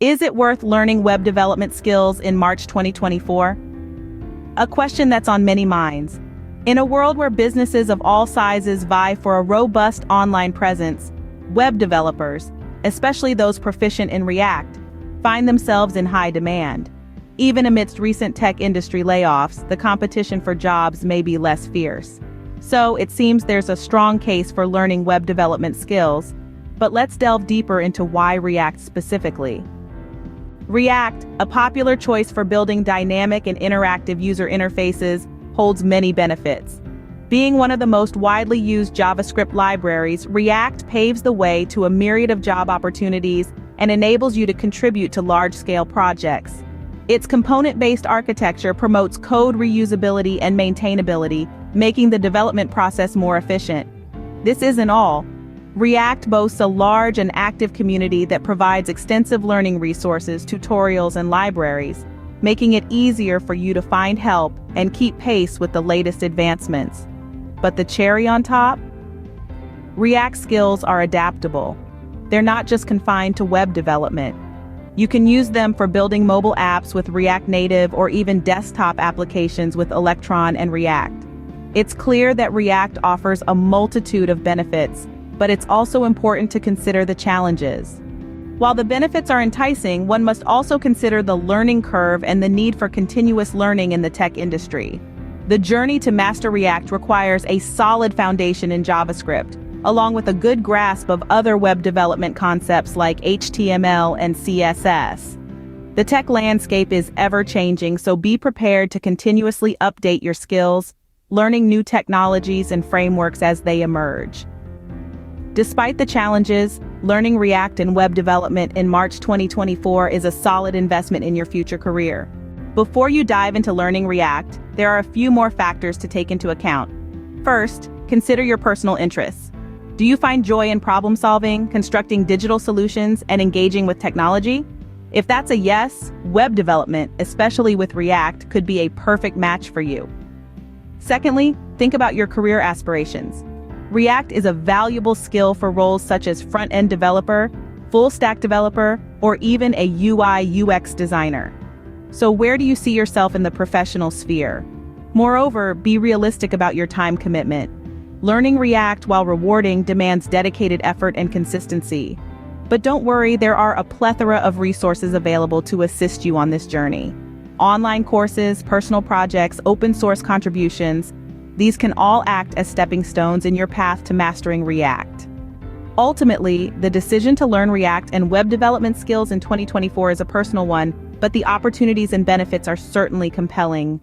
Is it worth learning web development skills in March 2024? A question that's on many minds. In a world where businesses of all sizes vie for a robust online presence, web developers, especially those proficient in React, find themselves in high demand. Even amidst recent tech industry layoffs, the competition for jobs may be less fierce. So it seems there's a strong case for learning web development skills, but let's delve deeper into why React specifically. React, a popular choice for building dynamic and interactive user interfaces, holds many benefits. Being one of the most widely used JavaScript libraries, React paves the way to a myriad of job opportunities and enables you to contribute to large-scale projects. Its component-based architecture promotes code reusability and maintainability, making the development process more efficient. This isn't all. React boasts a large and active community that provides extensive learning resources, tutorials, and libraries, making it easier for you to find help and keep pace with the latest advancements. But the cherry on top? React skills are adaptable. They're not just confined to web development. You can use them for building mobile apps with React Native or even desktop applications with Electron and React. It's clear that React offers a multitude of benefits, but it's also important to consider the challenges. While the benefits are enticing, one must also consider the learning curve and the need for continuous learning in the tech industry. The journey to master React requires a solid foundation in JavaScript, along with a good grasp of other web development concepts like HTML and CSS. The tech landscape is ever-changing, so be prepared to continuously update your skills, learning new technologies and frameworks as they emerge. Despite the challenges, learning React and web development in March 2024 is a solid investment in your future career. Before you dive into learning React, there are a few more factors to take into account. First, consider your personal interests. Do you find joy in problem solving, constructing digital solutions, and engaging with technology? If that's a yes, web development, especially with React, could be a perfect match for you. Secondly, think about your career aspirations. React is a valuable skill for roles such as front-end developer, full-stack developer, or even a UI/UX designer. So where do you see yourself in the professional sphere? Moreover, be realistic about your time commitment. Learning React while rewarding demands dedicated effort and consistency. But don't worry, there are a plethora of resources available to assist you on this journey. Online courses, personal projects, open source contributions, these can all act as stepping stones in your path to mastering React. Ultimately, the decision to learn React and web development skills in 2024 is a personal one, but the opportunities and benefits are certainly compelling.